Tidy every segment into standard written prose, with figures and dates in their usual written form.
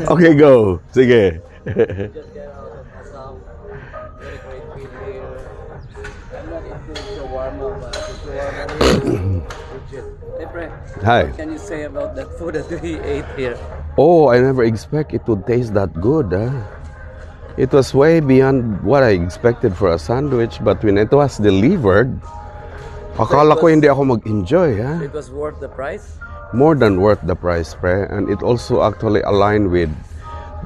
Okay, go. Sige. Just get out of Assam. Very great meal here. I'm not into shawarma, but the shawarma here is legit. Hey, Pre, Hi. what can you say about that food that we ate here? Oh, I never expect it to taste that good. It was way beyond what I expected for a sandwich, but when it was delivered, akala ko hindi ako mag-enjoy. It was worth the price? More than worth the price, pre. And it also actually aligned with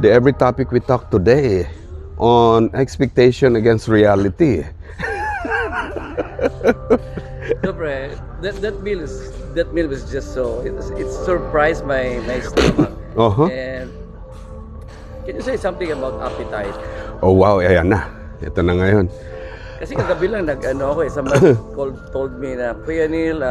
the every topic we talked today on expectation against reality. No, Pre, that meal was just so it surprised my stomach. Uh-huh. And can you say something about appetite? Oh wow, ayan na. Ito na ngayon. Kasi kagabi lang somebody told me na, Kuya Neil,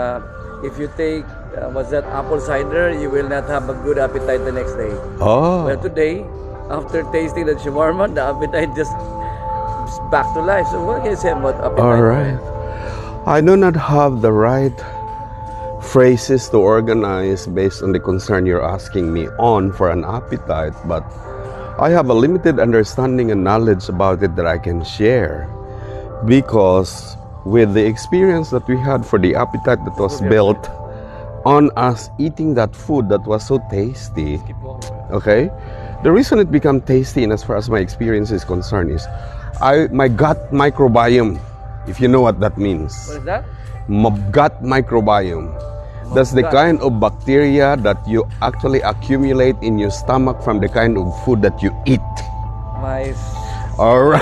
if you take what's that, apple cider, you will not have a good appetite the next day. Oh. Well, today, after tasting the shawarma, the appetite just is back to life. So what can you say about appetite? All right. I do not have the right phrases to organize based on the concern you're asking me on for an appetite, but I have a limited understanding and knowledge about it that I can share, because with the experience that we had for the appetite that was built on us eating that food that was so tasty, Keep walking. okay, the reason it became tasty, and as far as my experience is concerned, is my gut microbiome, if you know what that means. What is that? Gut microbiome. That's the Gut. kind of bacteria that you actually accumulate in your stomach from the kind of food that you eat. My All right.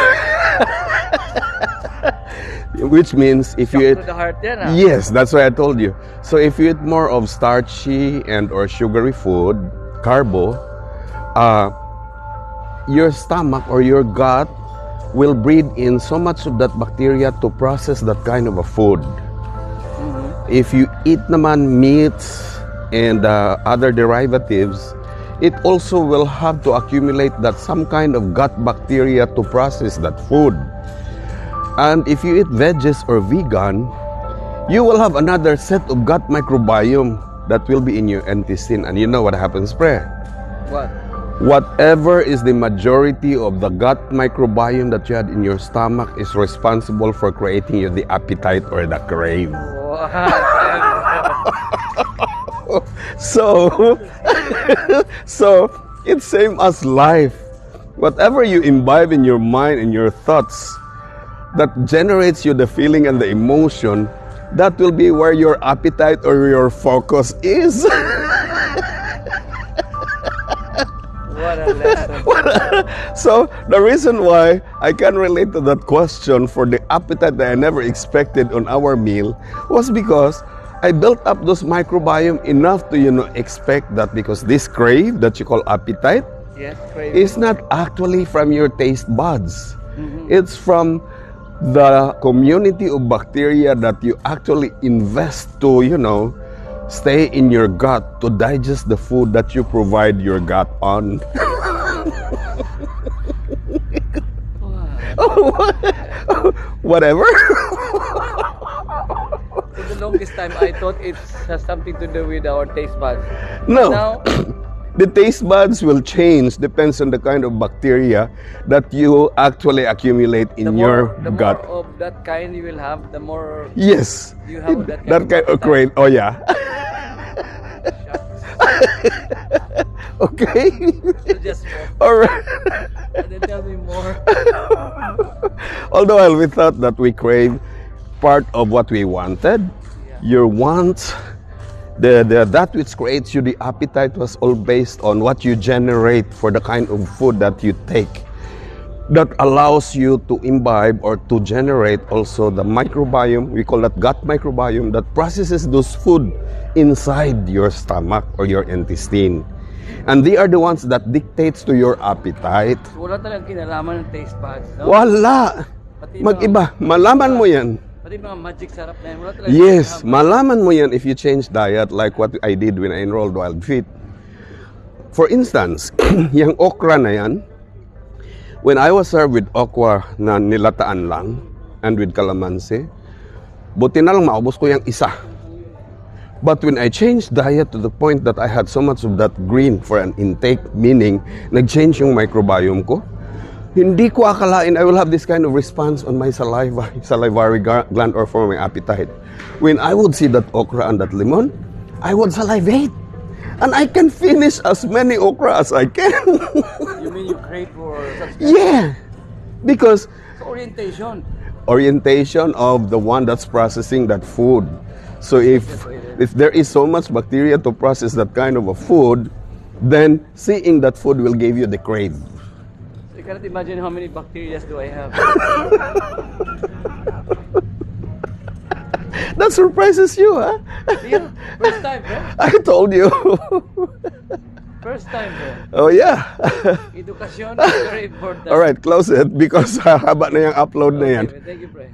Which means if you shock eat, to the heart yan, yes, that's why I told you. So if you eat more of starchy and or sugary food, carbo, your stomach or your gut will breed in so much of that bacteria to process that kind of a food. If you eat naman meats and other derivatives, it also will have to accumulate that some kind of gut bacteria to process that food. And if you eat veggies or vegan, you will have another set of gut microbiome that will be in your intestine. And you know what happens, pre? What? Whatever is the majority of the gut microbiome that you had in your stomach is responsible for creating you the appetite or the crave. So, so it's same as life. Whatever you imbibe in your mind and your thoughts that generates you the feeling and the emotion, that will be where your appetite or your focus is. What a lesson. So the reason why I can relate to that question for the appetite that I never expected on our meal was because I built up those microbiome enough to expect that, because this crave that you call appetite Yes, crazy. is not actually from your taste buds. It's from the community of bacteria that you actually invest to, stay in your gut to digest the food that you provide your gut on. Whatever. For the longest time, I thought it has something to do with our taste buds. No. Now, The taste buds will change, depends on the kind of bacteria that you actually accumulate in your the gut. more of that kind you will have, the more Yes. you have that kind That of kind of crave. Oh yeah. Okay. you just All right. and then tell me more. Although we thought that we crave part of what we wanted, your wants, that which creates you the appetite was all based on what you generate for the kind of food that you take. That allows you to imbibe or to generate also the microbiome, we call that gut microbiome, that processes those food inside your stomach or your intestine. And they are the ones that dictates to your appetite. Wala talagang kinalaman ng taste buds, no? Wala! Mag-iba. Malaman mo yan. Pati mga magic sarap na yan. Wala talagang Yes, malaman mo yan if you change diet like what I did when I enrolled Wild Fit. For instance, yung okra na yan, when I was served with okra na nilataan lang and with calamansi, buti na lang maubos ko yung isa. But when I changed diet to the point that I had so much of that green for an intake, meaning nag-change yung microbiome ko, hindi ko akalain I will have this kind of response on my salivary gland or for my appetite. When I would see that okra and that lemon, I would salivate. And I can finish as many okra as I can. You mean you crave for such Yeah. Because orientation of the one that's processing that food. So if there is so much bacteria to process that kind of a food, then seeing that food will give you the crave. You cannot imagine how many bacteria do I have. That surprises you, huh? Yeah, first time, bro. I told you. First time, bro. Oh yeah. Edukasyon is very important. All right, close it because haba na yung upload na yan. Okay, thank you, bro.